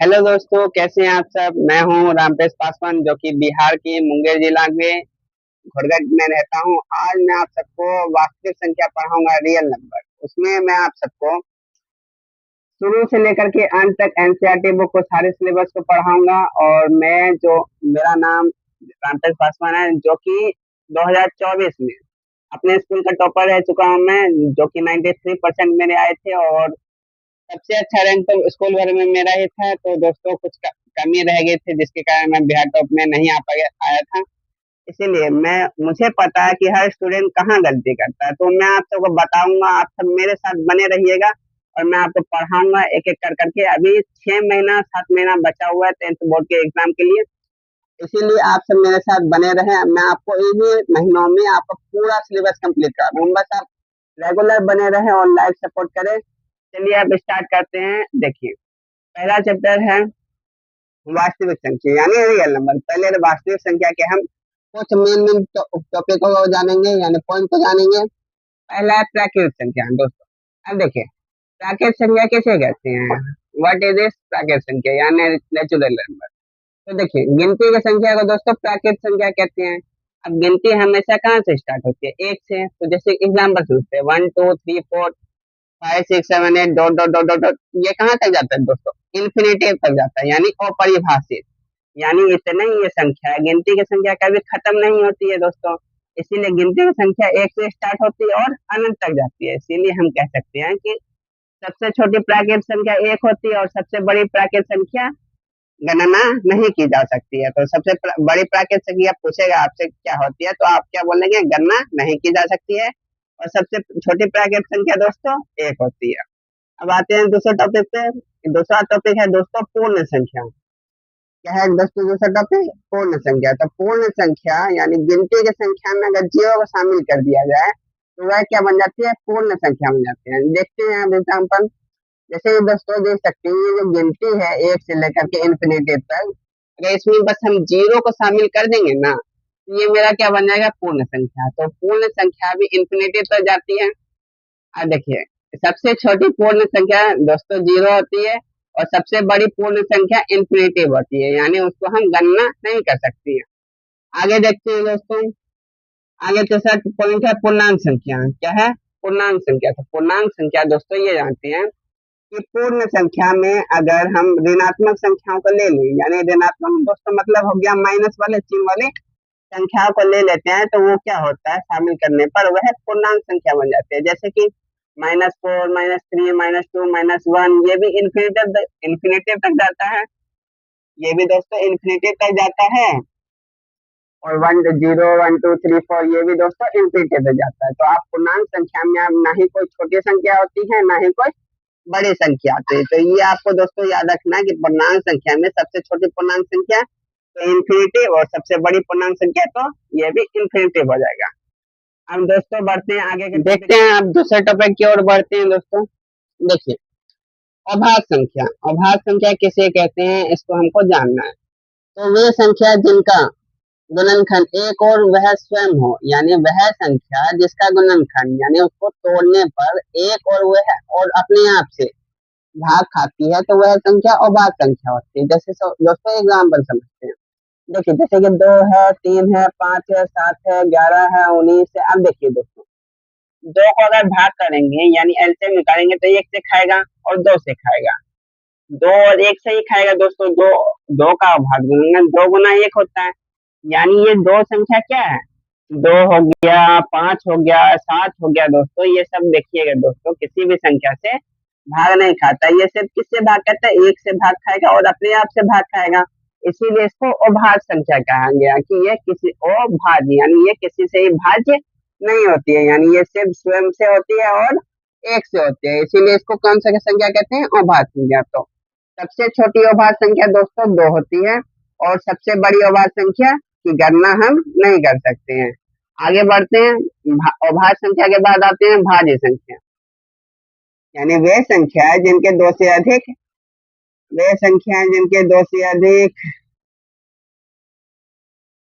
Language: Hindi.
हेलो दोस्तों, कैसे हैं आप सब। मैं हूं रामपेश पासवान, जो कि बिहार के मुंगेर जिला में घोड़गढ़ में रहता हूं। आज मैं आप सबको वास्तविक संख्या पढ़ाऊंगा, रियल नंबर। उसमें मैं आप सबको शुरू से लेकर के अंत तक एनसीईआरटी बुक को, सारे सिलेबस को पढ़ाऊंगा। और मैं जो मेरा नाम रामपेश पासवान है, जो कि 2024 में अपने स्कूल का टॉपर रह चुका हूं मैं, जो कि 93% मेरे आए थे। और सबसे अच्छा रैंक तो स्कूल भर में मेरा ही था। तो दोस्तों कुछ कमी रह गई थी, जिसके कारण मैं बिहार टॉप में नहीं आ पाया आया था। इसीलिए मुझे पता है कि हर स्टूडेंट कहाँ गलती करता है, तो मैं आप सबको बताऊंगा। आप सब मेरे साथ बने रहिएगा और मैं आपको पढ़ाऊंगा एक एक कर करके। अभी 6 महीना 7 महीना बचा हुआ है 10th बोर्ड के एग्जाम के लिए। इसीलिए आप सब मेरे साथ बने रहे। मैं आपको इन्हीं महीनों में आपका पूरा सिलेबस कंप्लीट करा दूंगा। बस आप रेगुलर बने रहे और लाइव सपोर्ट करें। चलिए अब स्टार्ट करते हैं। देखिए, पहला चैप्टर है वास्तविक संख्या यानी रियल नंबर। पहले वास्तविक संख्या के हम कुछ मेन मेन टॉपिकों को जानेंगे, यानी पॉइंट को जानेंगे। पहला है प्राकृतिक संख्या। दोस्तों अब देखिए, प्राकृतिक संख्या किसे कहते हैं, व्हाट इज दिस प्राकृतिक संख्या यानी नेचुरल नंबर। तो देखिए, गिनती की संख्या को दोस्तों प्राकृतिक संख्या कहते हैं। अब गिनती हमेशा कहाँ से स्टार्ट होती है, एक से। तो जैसे एग्जाम्पल सुनते हैं 1 2 3 4 5 6 7 8 dot dot dot dot dot. ये कहाँ तक जाता है दोस्तों, इन्फिनिटिव तक जाता है, यानी अपरिभाषित। यानी इतने ही ये संख्या है, गिनती की संख्या कभी खत्म नहीं होती है दोस्तों। इसीलिए गिनती की संख्या एक से स्टार्ट होती है और अनंत तक जाती है। इसीलिए हम कह सकते हैं कि सबसे छोटी प्राकृतिक संख्या एक होती है और सबसे बड़ी प्राकृतिक संख्या गणना नहीं की जा सकती है। तो सबसे बड़ी प्राकृतिक संख्या पूछेगा आपसे क्या होती है, तो आप क्या बोलेंगे, गणना नहीं की जा सकती है। और सबसे छोटी प्राकृतिक संख्या दोस्तों एक होती है। अब आते हैं दूसरे टॉपिक पे। दूसरा टॉपिक है दोस्तों पूर्ण संख्या। क्या है दोस्तों दूसरा टॉपिक, पूर्ण संख्या। तो पूर्ण संख्या यानी गिनती की संख्या में अगर जीरो को शामिल कर दिया जाए तो वह क्या बन जाती है, पूर्ण संख्या बन जाती है। देखते हैं अब एग्जाम्पल। जैसे दोस्तों देख सकते हैं, ये जो गिनती है एक से लेकर के इन्फिनिटी तक, अगर इसमें बस हम जीरो को शामिल कर देंगे ना, तो ये मेरा क्या बन जाएगा, पूर्ण संख्या। तो पूर्ण संख्या भी इन्फिनिटी तक जाती है। अब देखिए, सबसे छोटी पूर्ण संख्या दोस्तों जीरो होती है और सबसे बड़ी पूर्ण संख्या इन्फिनिटिव होती है, यानी उसको हम गणना नहीं कर सकते हैं। आगे देखते हैं दोस्तों। आगे तीसरा पॉइंट है पूर्णांक संख्या। क्या है, पूर्णांक संख्या। तो पूर्णांक संख्या दोस्तों ये जानते हैं कि पूर्ण संख्या में अगर हम ऋणात्मक संख्याओं को ले लें, यानी ऋणात्मक दोस्तों मतलब हो गया माइनस वाले चिन्ह वाले संख्याओं को ले लेते हैं, तो वो क्या होता है, शामिल करने पर वह पूर्णांक संख्या बन जाती है। जैसे कि -4 -3 -2 -1, ये भी इन्फिनिटिव तक जाता है। ये भी दोस्तों इन्फिनिटिव तक जाता है। और 1 0 1 2 3 4 ये भी दोस्तों इन्फिनिटिव तक जाता है। तो आप पूर्णांक संख्या में आप ना ही कोई छोटी संख्या होती है, ना ही कोई बड़ी संख्या आती है। तो ये आपको दोस्तों याद रखना है कि पूर्णांक संख्या में सबसे छोटी पूर्णांक संख्या तो इन्फिनिटिव और सबसे बड़ी पूर्णांक संख्या तो ये भी इन्फिनिटिव हो जाएगा। हम दोस्तों बढ़ते हैं आगे के, देखते हैं अब दूसरे टॉपिक की ओर बढ़ते हैं दोस्तों। देखिए, अभाज्य संख्या। अभाज्य संख्या किसे कहते हैं, इसको हमको जानना है। तो वे संख्या जिनका गुणनखंड एक और वह स्वयं हो, यानी वह संख्या जिसका गुणनखंड यानी उसको तोड़ने पर एक और वह और अपने आप से भाग खाती है, तो वह संख्या अभाज्य संख्या होती है। जैसे दोस्तों एग्जाम्पल समझते हैं। देखिए, जैसे कि 2 है 3 है 5 है 7 है 11 है 19 है। अब देखिए दोस्तों, 2 को अगर भाग करेंगे यानी एलसीएम निकालेंगे तो 1 से खाएगा और 2 से खाएगा। 2 और 1 से ही खाएगा दोस्तों। 2 का भाग 2 गुना 1 होता है, यानी ये दो संख्या क्या है, 2 हो गया 5 हो गया 7 हो गया। दोस्तों ये सब देखिएगा दोस्तों, किसी भी संख्या से भाग नहीं खाता। ये सिर्फ किससे भाग करता है, 1 से भाग खाएगा और अपने आप से भाग खाएगा। इसीलिए इसको अभाज्य संख्या कहा गया कि ये किसी अभाज्य यानी ये किसी से ही भाज्य नहीं होती है, यानी ये सिर्फ स्वयं से होती है और 1 से होती है। इसीलिए इसको कौन सा संख्या कहते हैं, अभाज्य संख्या। तो सबसे छोटी अभाज्य संख्या दोस्तों 2 होती है और सबसे बड़ी अभाज्य संख्या की गणना हम नहीं कर सकते हैं। आगे बढ़ते हैं। अभाज्य संख्या के बाद आते हैं भाज्य संख्या, यानी वे संख्या जिनके 2 से अधिक